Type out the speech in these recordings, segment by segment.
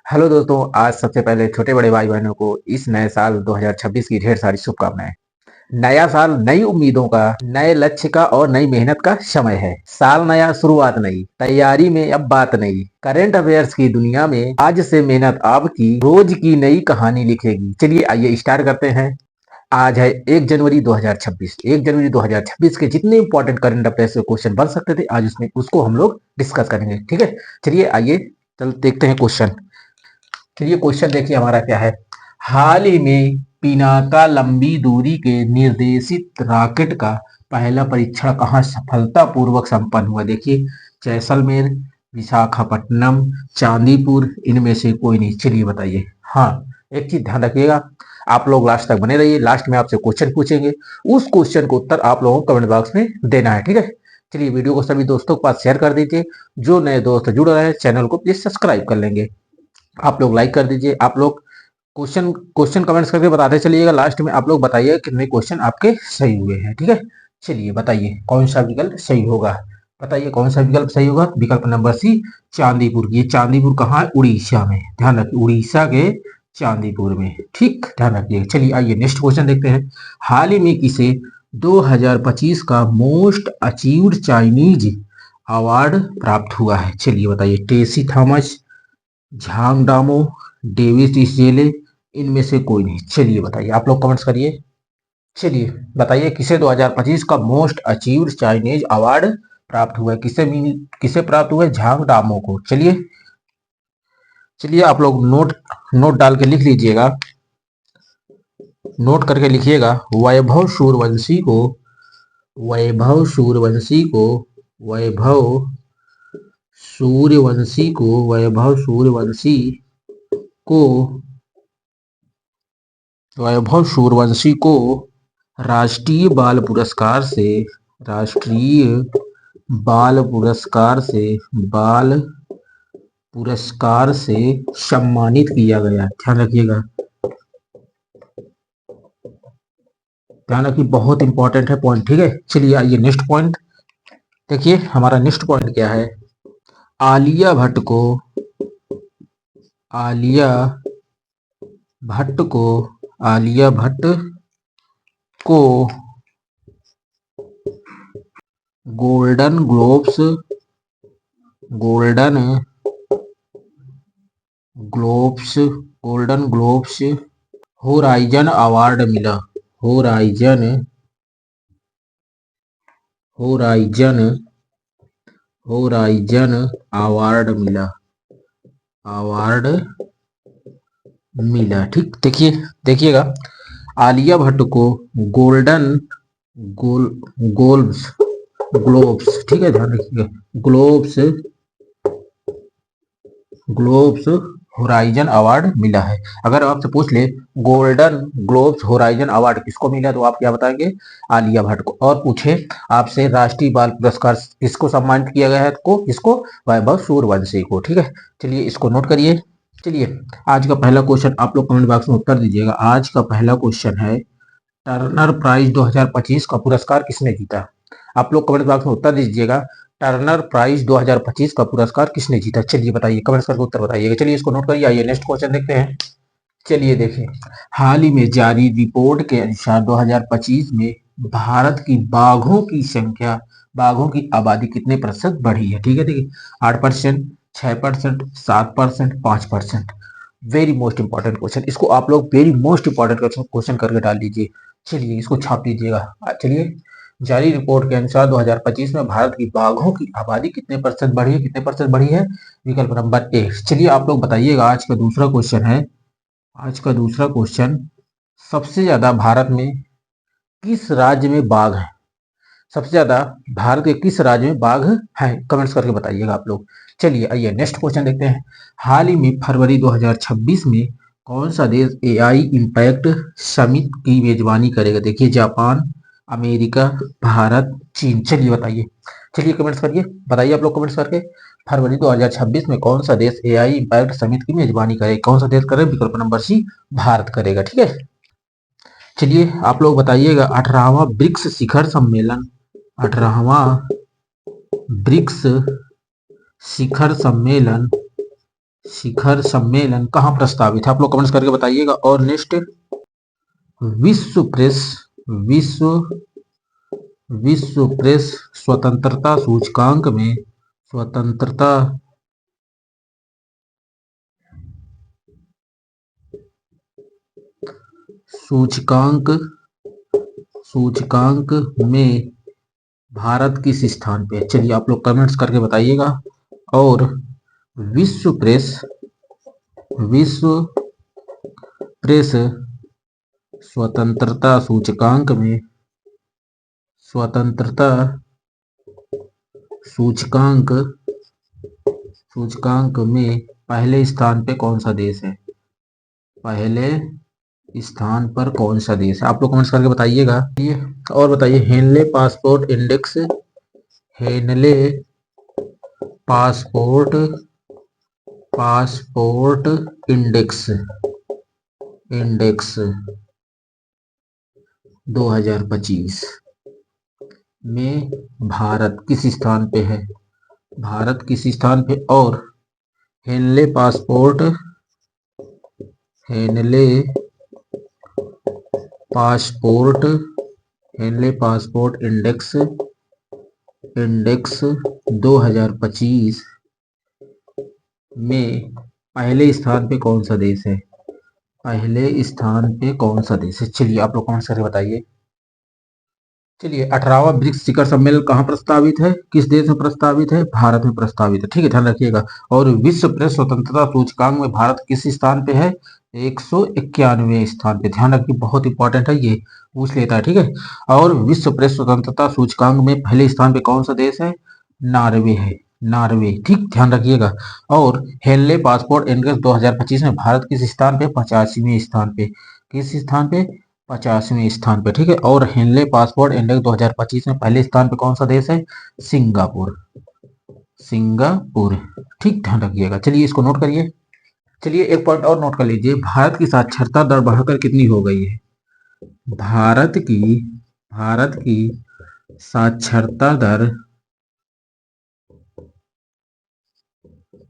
Hello दोस्तों, आज सबसे पहले छोटे बड़े भाई बहनों को इस नए साल 2026 की ढेर सारी शुभकामनाएं। नया साल नई उम्मीदों का, नए लक्ष्य का और नई मेहनत का समय है। साल नया, शुरुआत नई, तैयारी में अब बात नई। करंट अफेयर्स की दुनिया में आज से मेहनत आपकी रोज की नई कहानी लिखेगी। चलिए आइए स्टार्ट करते हैं। आज है 1 जनवरी 2026। 1 जनवरी 2026 के जितने इंपॉर्टेंट करंट अफेयर्स के क्वेश्चन बन सकते थे, आज उसमें उसको हम लोग डिस्कस करेंगे। ठीक है, चलिए आइए चल देखते हैं क्वेश्चन। चलिए क्वेश्चन देखिए हमारा क्या है। हाल ही में पिनाका लंबी दूरी के निर्देशित रॉकेट का पहला परीक्षण कहाँ सफलतापूर्वक संपन्न हुआ? देखिए, जैसलमेर, विशाखापट्टनम, चांदीपुर, इनमें से कोई नहीं। चलिए बताइए। हाँ, एक चीज ध्यान रखिएगा, आप लोग लास्ट तक बने रहिए। लास्ट में आपसे क्वेश्चन पूछेंगे, उस क्वेश्चन को उत्तर आप लोगों को कमेंट बॉक्स में देना है। ठीक है, चलिए वीडियो को सभी दोस्तों के पास शेयर कर दीजिए। जो नए दोस्त जुड़ रहे हैं, चैनल को प्लीज सब्सक्राइब कर लेंगे। आप लोग लाइक कर दीजिए। आप लोग क्वेश्चन क्वेश्चन कमेंट्स करके बताते चलिएगा। लास्ट में आप लोग बताइए कितने क्वेश्चन आपके सही हुए हैं। ठीक है, चलिए बताइए कौन सा विकल्प सही होगा। बताइए कौन सा विकल्प सही होगा। विकल्प नंबर सी, चांदीपुर। ये चांदीपुर कहाँ है? उड़ीसा में। ध्यान रखिए, उड़ीसा के चांदीपुर में। ठीक, ध्यान रखिए। चलिए आइए नेक्स्ट क्वेश्चन देखते हैं। हाल ही में किसे 2025 का मोस्ट अचीव्ड चाइनीज अवार्ड प्राप्त हुआ है? चलिए बताइए। टेसी थॉमस, झांग डामो, डेविस डिसजेले, इनमें से कोई नहीं। चलिए बताइए, आप लोग कमेंट्स करिए। चलिए बताइए किसे 2025 का मोस्ट अचीव्ड चाइनीज अवार्ड प्राप्त हुआ है? किसे प्राप्त हुआ है? झांग डामो को। चलिए चलिए आप लोग नोट नोट डाल के लिख लीजिएगा। नोट करके लिखिएगा। वैभव सूर्यवंशी को वैभव सूर्यवंशी को वैभव वैभव सूर्यवंशी को वैभव सूर्यवंशी को राष्ट्रीय बाल पुरस्कार से राष्ट्रीय बाल पुरस्कार से सम्मानित किया गया। ध्यान रखिएगा, ध्यान रखिए, बहुत इंपॉर्टेंट है पॉइंट। ठीक है, चलिए आइए नेक्स्ट पॉइंट देखिए। हमारा नेक्स्ट पॉइंट क्या है। आलिया भट्ट को आलिया भट्ट को आलिया भट्ट को golden globes golden globes golden globes horizon award मिला। होराइजन होराइजन होराइजन अवार्ड मिला। ठीक, देखिएगा। आलिया भट्ट को गोल्डन गोल गोल्ब्स ग्लोब्स, ठीक है, ध्यान रखिएगा, ग्लोब्स होराइजन अवार्ड मिला है। अगर आपसे पूछ ले गोल्डन ग्लोब्स होराइजन अवार्ड किसको मिला, तो आप क्या बताएंगे? आलिया भट्ट को। और पूछे आपसे राष्ट्रीय बाल पुरस्कार किसको सम्मानित किया गया है, को इसको वैभव सूर्यवंशी को। ठीक है, चलिए इसको नोट करिए। चलिए आज का पहला क्वेश्चन आप लोग कमेंट बॉक्स में उत्तर दीजिएगा। आज का पहला क्वेश्चन है, टर्नर प्राइज 2025 का पुरस्कार किसने जीता? आप लोग कमेंट बॉक्स में उत्तर दीजिएगा। टर्नर प्राइज 2025 का पुरस्कार किसने जीता? चलिए बताइए, कमेंट करके उत्तर बताइएगा। चलिए इसको नोट करिए। आइए नेक्स्ट क्वेश्चन देखते हैं। चलिए देखिए, हाल ही में जारी रिपोर्ट के अनुसार 2025 में भारत की बाघों की आबादी कितने प्रतिशत बढ़ी है? ठीक है, देखिए 8%, 6%, 7%, 5%। Very most important question. इसको आप लोग वेरी मोस्ट इंपॉर्टेंट क्वेश्चन करके डाल दीजिए। चलिए इसको छाप दीजिएगा। चलिए, जारी रिपोर्ट के अनुसार 2025 में भारत की बाघों की आबादी कितने प्रतिशत बढ़ी है? कितने प्रतिशत बढ़ी है? विकल्प नंबर ए। चलिए आप लोग बताइएगा। आज का दूसरा क्वेश्चन, सबसे ज्यादा भारत में किस राज्य में बाघ है? सबसे ज्यादा भारत के किस राज्य में बाघ है? कमेंट्स करके बताइएगा आप लोग। चलिए आइए नेक्स्ट क्वेश्चन देखते हैं। हाल ही में फरवरी 2026 में कौन सा देश एआई इम्पैक्ट समिट की मेजबानी करेगा? देखिए, जापान, अमेरिका, भारत, चीन। चलिए बताइए। चलिए कमेंट्स करिए, बताइए आप लोग कमेंट्स करके। फरवरी 2026 में कौन सा देश एआई इम्पैक्ट समिट की मेजबानी करेगा? कौन सा देश करेगा? विकल्प नंबर सी, भारत करेगा। ठीक है, चलिए आप लोग बताइएगा। 18वां ब्रिक्स शिखर सम्मेलन 18वां ब्रिक्स शिखर सम्मेलन शिखर सम्मेलन कहाँ प्रस्तावित है? आप लोग कमेंट्स करके बताइएगा। और नेक्स्ट, विश्व प्रेस विश्व विश्व प्रेस स्वतंत्रता सूचकांक में स्वतंत्रता सूचकांक सूचकांक में भारत किस स्थान पे है? चलिए आप लोग कमेंट्स करके बताइएगा। और विश्व प्रेस स्वतंत्रता सूचकांक में पहले स्थान पे कौन सा देश है? पहले स्थान पर कौन सा देश है? आप लोग कमेंट्स करके बताइएगा। ये और बताइए, हेनले पासपोर्ट इंडेक्स 2025 में भारत किस स्थान पे है? भारत किस स्थान पे? और हेनले पासपोर्ट इंडेक्स 2025 में पहले स्थान पे कौन सा देश है? पहले स्थान पे कौन सा देश है? चलिए आप लोग कमेंट्स करके बताइए। चलिए, 18वां ब्रिक्स शिखर सम्मेलन कहाँ प्रस्तावित है? किस देश में प्रस्तावित है? भारत में प्रस्तावित है। ठीक है, ध्यान रखिएगा। और विश्व प्रेस स्वतंत्रता सूचकांक में भारत किस स्थान पे है? 191वें स्थान पे। ध्यान रखिए, बहुत इंपॉर्टेंट है, ये पूछ लेता है। ठीक है। और विश्व प्रेस स्वतंत्रता सूचकांक में पहले स्थान पे कौन सा देश है? नॉर्वे है। नॉर्वे, ठीक, ध्यान रखिएगा। और हेनले पासपोर्ट इंडेक्स 2025 में भारत किस स्थान पे? 85वें स्थान पे। किस स्थान पे? 85वें स्थान पे। ठीक है। और हेनले पासपोर्ट इंडेक्स 2025 में पहले स्थान पे कौन सा देश है? सिंगापुर। ठीक, ध्यान रखिएगा। चलिए इसको नोट करिए। चलिए एक पॉइंट और नोट कर लीजिए, भारत की साक्षरता दर बढ़कर कितनी हो गई है? भारत की साक्षरता दर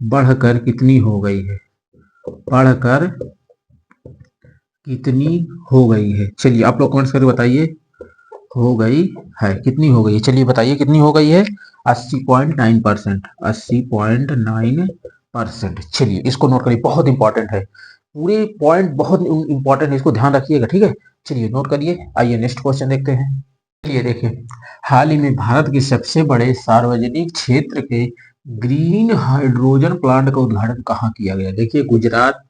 बढ़कर कितनी हो गई है? चलिए आप लोग कमेंट्स करके बताइए। हो गई है, कितनी हो गई है? चलिए बताइए कितनी हो गई है? 80.9%। 80.9%। चलिए इसको नोट करिए, बहुत इंपॉर्टेंट है। पूरे पॉइंट बहुत इंपॉर्टेंट है, इसको ध्यान रखिएगा। ठीक है, चलिए नोट करिए। आइए नेक्स्ट क्वेश्चन देखते हैं। चलिए देखिए, हाल ही में भारत के सबसे बड़े सार्वजनिक क्षेत्र के ग्रीन हाइड्रोजन प्लांट का उद्घाटन कहाँ किया गया? देखिए, गुजरात,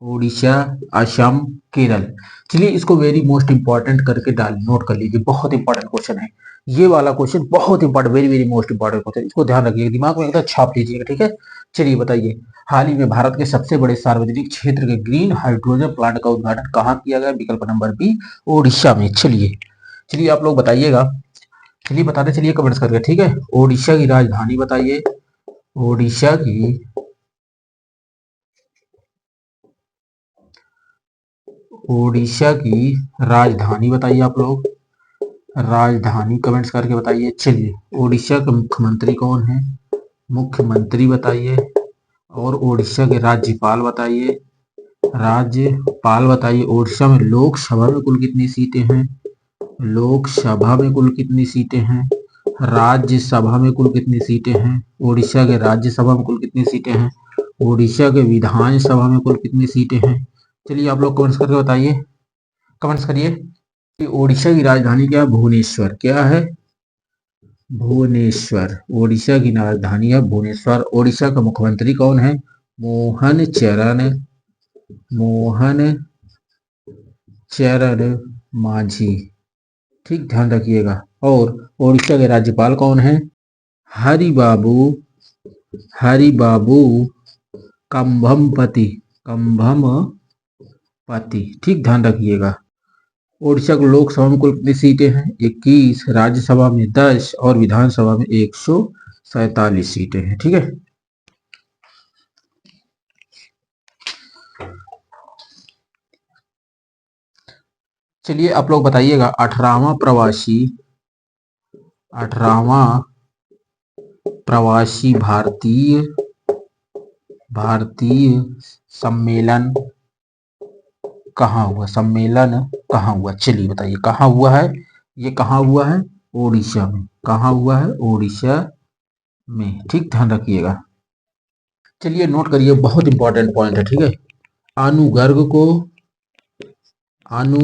उड़ीसा, असम, केरल। चलिए इसको वेरी मोस्ट इंपॉर्टेंट करके नोट कर लीजिए, बहुत इंपॉर्टेंट क्वेश्चन है ये वाला। क्वेश्चन बहुत important, very very most important question, इसको ध्यान रखिएगा, दिमाग में एकदम छाप लीजिएगा। ठीक है। चलिए बताइए, हाल ही में भारत के सबसे बड़े सार्वजनिक क्षेत्र के ग्रीन हाइड्रोजन प्लांट का उद्घाटन कहाँ किया गया? विकल्प नंबर बी, ओडिशा में। चलिए आप लोग बताइएगा। चलिए बताते चलिए कमेंट्स करके। ठीक है, ओडिशा की राजधानी बताइए। ओडिशा की राजधानी बताइए आप लोग। राजधानी कमेंट्स करके बताइए। चलिए, ओडिशा के मुख्यमंत्री कौन है? मुख्यमंत्री बताइए। और ओडिशा के राज्यपाल बताइए। ओडिशा में लोकसभा में कुल कितनी सीटें हैं? लोकसभा में कुल कितनी सीटें हैं? राज्यसभा में कुल कितनी सीटें हैं? ओडिशा के राज्यसभा में कुल कितनी सीटें हैं? ओडिशा के विधानसभा में कुल कितनी सीटें हैं? चलिए आप लोग कमेंट्स करके बताइए। कमेंट्स करिए। ओडिशा की राजधानी क्या है? भुवनेश्वर। क्या है? भुवनेश्वर। ओडिशा की राजधानी है भुवनेश्वर। ओडिशा का मुख्यमंत्री कौन है? मोहन चरण मांझी। ठीक, ध्यान रखिएगा। और ओडिशा के राज्यपाल कौन है? हरिबाबू कंभमपति। ठीक, ध्यान रखिएगा। ओडिशा को लोकसभा में कुल कितनी सीटें हैं? 21, राज्यसभा में 10 और विधानसभा में 147 सीटें हैं। ठीक है। चलिए आप लोग बताइएगा, 18वां प्रवासी भारतीय भारतीय सम्मेलन कहाँ हुआ, सम्मेलन कहाँ हुआ, चलिए बताइए कहाँ हुआ है, ये कहाँ हुआ है, ओडिशा में। कहाँ हुआ है, ओडिशा में, ठीक ध्यान रखिएगा। चलिए नोट करिए, बहुत इंपॉर्टेंट पॉइंट है, ठीक है। अनुगर्ग को अनु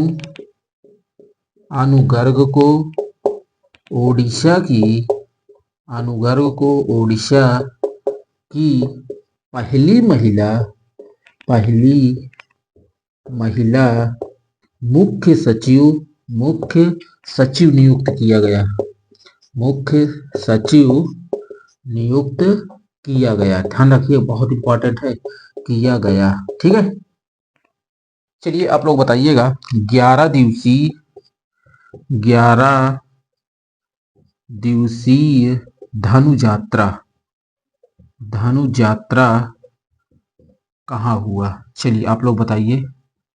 अनुगर्ग को ओडिशा की अनुगर्ग को ओडिशा की पहली महिला मुख्य सचिव नियुक्त किया गया। मुख्य सचिव नियुक्त किया गया, ध्यान रखिए, बहुत इंपॉर्टेंट है, किया गया, ठीक है। चलिए आप लोग बताइएगा, 11 दिवसीय धनु यात्रा कहाँ हुआ, चलिए आप लोग बताइए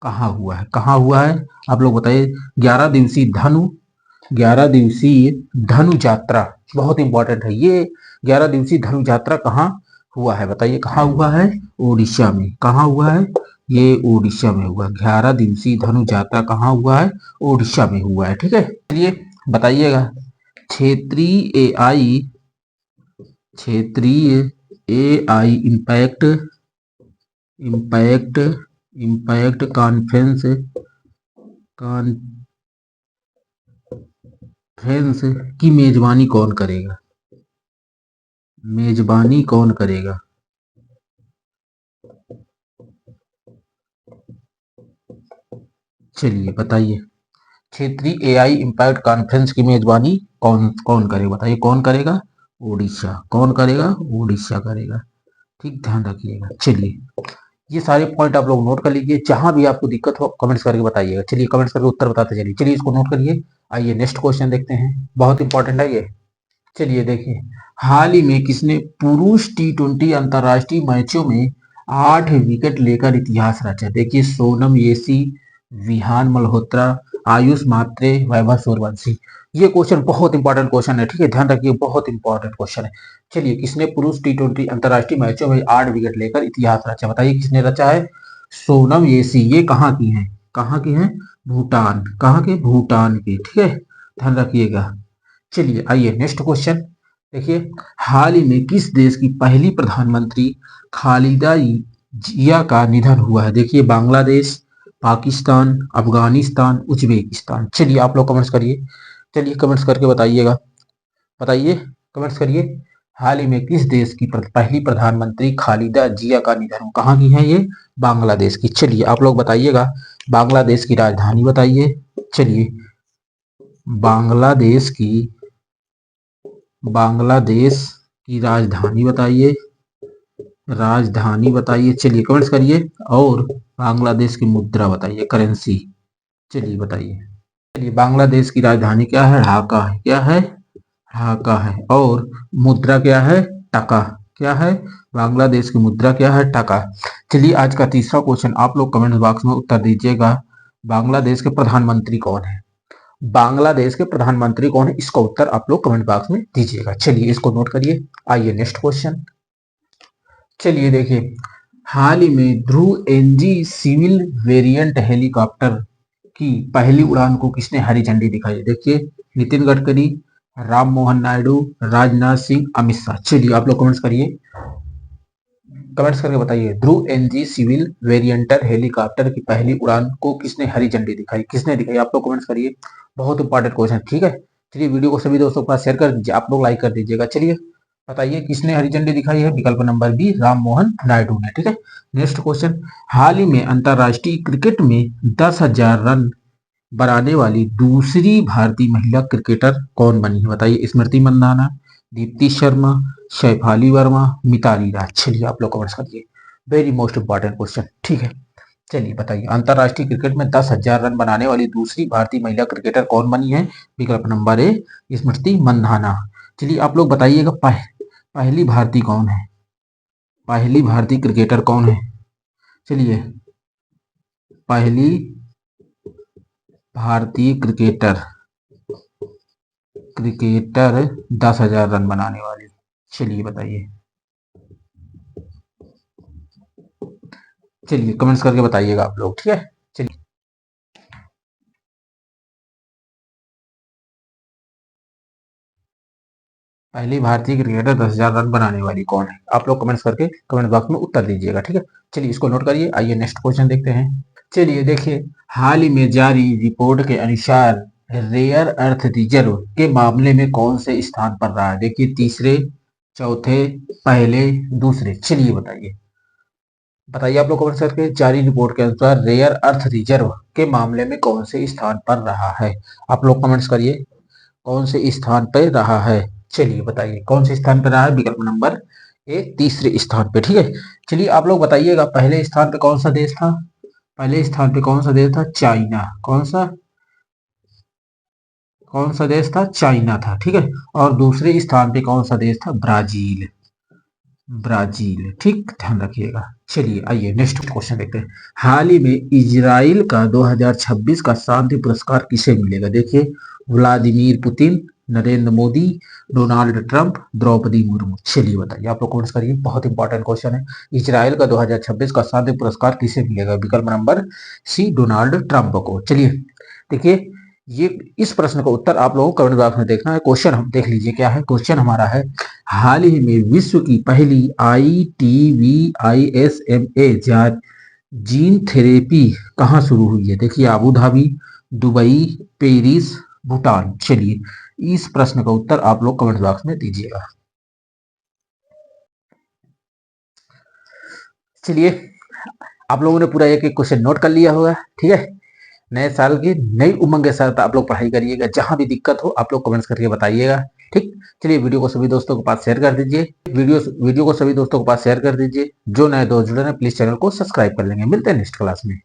कहाँ हुआ है, कहाँ हुआ है, आप लोग बताइए। 11 दिवसीय धनु यात्रा बहुत इंपॉर्टेंट है ये। 11 दिवसीय धनु यात्रा कहाँ हुआ है, बताइए कहाँ हुआ है, ओडिशा में। कहाँ हुआ है, ये ओडिशा में हुआ। 11 दिवसीय धनु यात्रा कहाँ हुआ है, ओडिशा में हुआ है, ठीक है। चलिए बताइएगा, क्षेत्रीय एआई इम्पैक्ट कॉन्फ्रेंस की मेजबानी कौन करेगा, मेजबानी कौन करेगा, चलिए बताइए। क्षेत्रीय एआई इम्पैक्ट कॉन्फ्रेंस की मेजबानी कौन कौन करेगा, बताइए कौन करेगा, ओडिशा। कौन करेगा, ओडिशा करेगा, ठीक ध्यान रखिएगा। चलिए ये सारे पॉइंट आप लोग नोट कर लीजिए, जहां भी आपको दिक्कत हो कमेंट्स करके बताइएगा। चलिए कमेंट्स करके उत्तर बताते चलिए। चलिए इसको नोट करिए, आइए नेक्स्ट क्वेश्चन देखते हैं, बहुत इंपॉर्टेंट है ये। चलिए देखिए, हाल ही में किसने पुरुष T20 अंतरराष्ट्रीय मैचों में 8 विकेट लेकर इतिहास रचा, देखिए सोनम येसी, विहान मल्होत्रा, आयुष मात्रे, वैभव सूर्यवंशी। ये क्वेश्चन बहुत इंपॉर्टेंट क्वेश्चन है, ठीक है, ध्यान रखिए, बहुत इंपॉर्टेंट क्वेश्चन है। चलिए, किसने पुरुष T20 अंतरराष्ट्रीय मैचों में 8 विकेट लेकर इतिहास रचा, बताइए किसने रचा है, सोनम येसी। ये कहाँ की है, कहाँ की है, भूटान। कहाँ के, भूटान की, ठीक है, ध्यान रखिएगा। चलिए आइए नेक्स्ट क्वेश्चन देखिए, हाल ही में किस देश की पहली प्रधानमंत्री खालिदा जिया का निधन हुआ है, देखिए बांग्लादेश, पाकिस्तान, अफगानिस्तान, उज्बेकिस्तान। चलिए आप लोग कमेंट्स करिए, चलिए कमेंट्स करके बताइएगा, बताइए कमेंट्स करिए, हाल ही में किस देश की पहली प्रधानमंत्री खालिदा जिया का निधन हुआ, कहाँ की है ये, बांग्लादेश की। चलिए आप लोग बताइएगा, बांग्लादेश की राजधानी बताइए। चलिए बांग्लादेश की राजधानी बताइए, राजधानी बताइए, चलिए कमेंट्स करिए, और बांग्लादेश की मुद्रा बताइए, करेंसी, चलिए बताइए। चलिए बांग्लादेश की राजधानी क्या है, ढाका है, क्या है, ढाका है, और मुद्रा क्या है, टका, क्या है, बांग्लादेश की मुद्रा क्या है, टका। चलिए आज का तीसरा क्वेश्चन आप लोग कमेंट बॉक्स में उत्तर दीजिएगा, बांग्लादेश के प्रधानमंत्री कौन है, बांग्लादेश के प्रधानमंत्री कौन है, इसका उत्तर आप लोग कमेंट बॉक्स में दीजिएगा। चलिए इसको नोट करिए, आइए नेक्स्ट क्वेश्चन। चलिए देखिए, हाल ही में ध्रुव एनजी सिविल वेरिएंट हेलीकॉप्टर की पहली उड़ान को किसने हरी झंडी दिखाई, देखिए नितिन गडकरी, राम मोहन नायडू, राजनाथ सिंह, अमित शाह। चलिए आप लोग कमेंट्स करिए, कमेंट्स करके बताइए, ध्रुव एनजी सिविल वेरिएंटर हेलीकॉप्टर की पहली उड़ान को किसने हरी झंडी दिखाई, किसने दिखाई, आप लोग कमेंट्स करिए, बहुत इंपॉर्टेंट क्वेश्चन, ठीक है। चलिए वीडियो को सभी दोस्तों के पास शेयर कर दीजिए, आप लोग लाइक कर दीजिएगा। चलिए बताइए किसने हरी झंडी दिखाई है, विकल्प नंबर बी, राम मोहन नायडू ने, ठीक है। नेक्स्ट क्वेश्चन, हाल ही में अंतरराष्ट्रीय क्रिकेट में 10,000 रन बनाने वाली दूसरी भारतीय महिला क्रिकेटर कौन बनी है, बताइए स्मृति मंदाना, दीप्ति शर्मा, शैफाली वर्मा, मिताली राज। चलिए आप लोग कमेंट्स करिए, वेरी मोस्ट इंपॉर्टेंट क्वेश्चन, ठीक है। चलिए बताइए, अंतरराष्ट्रीय क्रिकेट में 10,000 रन बनाने वाली दूसरी भारतीय महिला क्रिकेटर कौन बनी है, विकल्प नंबर ए, स्मृति मंदाना। चलिए आप लोग बताइएगा, पहली भारतीय कौन है, पहली भारतीय क्रिकेटर कौन है, चलिए पहली भारतीय क्रिकेटर 10,000 रन बनाने वाली, चलिए बताइए। चलिए कमेंट्स करके बताइएगा आप लोग, ठीक है। चलिए, पहली भारतीय क्रिकेटर 10,000 रन बनाने वाली कौन है? आप लोग कमेंट्स करके कमेंट बॉक्स में उत्तर दीजिएगा, ठीक है। चलिए इसको नोट करिए, आइए नेक्स्ट क्वेश्चन देखते हैं। चलिए देखिए, हाल ही में जारी रिपोर्ट के अनुसार रेयर अर्थ रिजर्व के मामले में कौन से स्थान पर रहा है? देखिए, तीसरे, चौथे, पहले, दूसरे। चलिए बताइए, बताइए आप लोग कमेंट करके, जारी रिपोर्ट के अनुसार रेयर अर्थ रिजर्व के मामले में कौन से स्थान पर रहा है? आप लोग कमेंट्स करिए, कौन से स्थान पर रहा है? चलिए बताइए कौन से स्थान पर रहा है। विकल्प नंबर ए, तीसरे स्थान पे, ठीक है। चलिए आप लोग बताइएगा, पहले स्थान पे कौन सा देश था? पहले स्थान पे कौन सा देश था? चाइना। कौन सा देश था? चाइना था, ठीक है। और दूसरे स्थान पे कौन सा देश था? ब्राजील। ब्राजील, ठीक, ध्यान रखिएगा। चलिए आइए नेक्स्ट क्वेश्चन देखते हैं। हाल ही में इजराइल का 2026 का शांति पुरस्कार किसे मिलेगा? देखिए, Vladimir Putin, Narendra Modi, Donald Trump, Droupadi Murmu. चलिए बताइए आप लोग कमेंट्स करिए, बहुत इंपॉर्टेंट क्वेश्चन है। इजराइल का 2026 का शांति पुरस्कार किसे मिलेगा? विकल्प नंबर सी, डोनाल्ड ट्रंप को। चलिए देखिए, ये इस प्रश्न का उत्तर आप लोगों को कमेंट बॉक्स में देखना है। क्वेश्चन हम देख लीजिए क्या है। क्वेश्चन हमारा है, हाल ही में विश्व की पहली ITVISMA जीन थेरेपी कहाँ शुरू हुई है? देखिए, Abu Dhabi, Dubai, Paris, Bhutan. चलिए इस प्रश्न का उत्तर आप लोग कमेंट बॉक्स में दीजिएगा। चलिए, आप लोगों ने पूरा एक एक क्वेश्चन नोट कर लिया होगा, ठीक है। नए साल की नई उमंग के साथ आप लोग पढ़ाई करिएगा। जहां भी दिक्कत हो आप लोग कमेंट्स करके बताइएगा, ठीक। चलिए वीडियो को सभी दोस्तों के पास शेयर कर दीजिए। वीडियो को सभी दोस्तों के पास शेयर कर दीजिए। जो नए दोस्त जुड़े हैं प्लीज चैनल को सब्सक्राइब कर लेंगे। मिलते हैं नेक्स्ट क्लास में।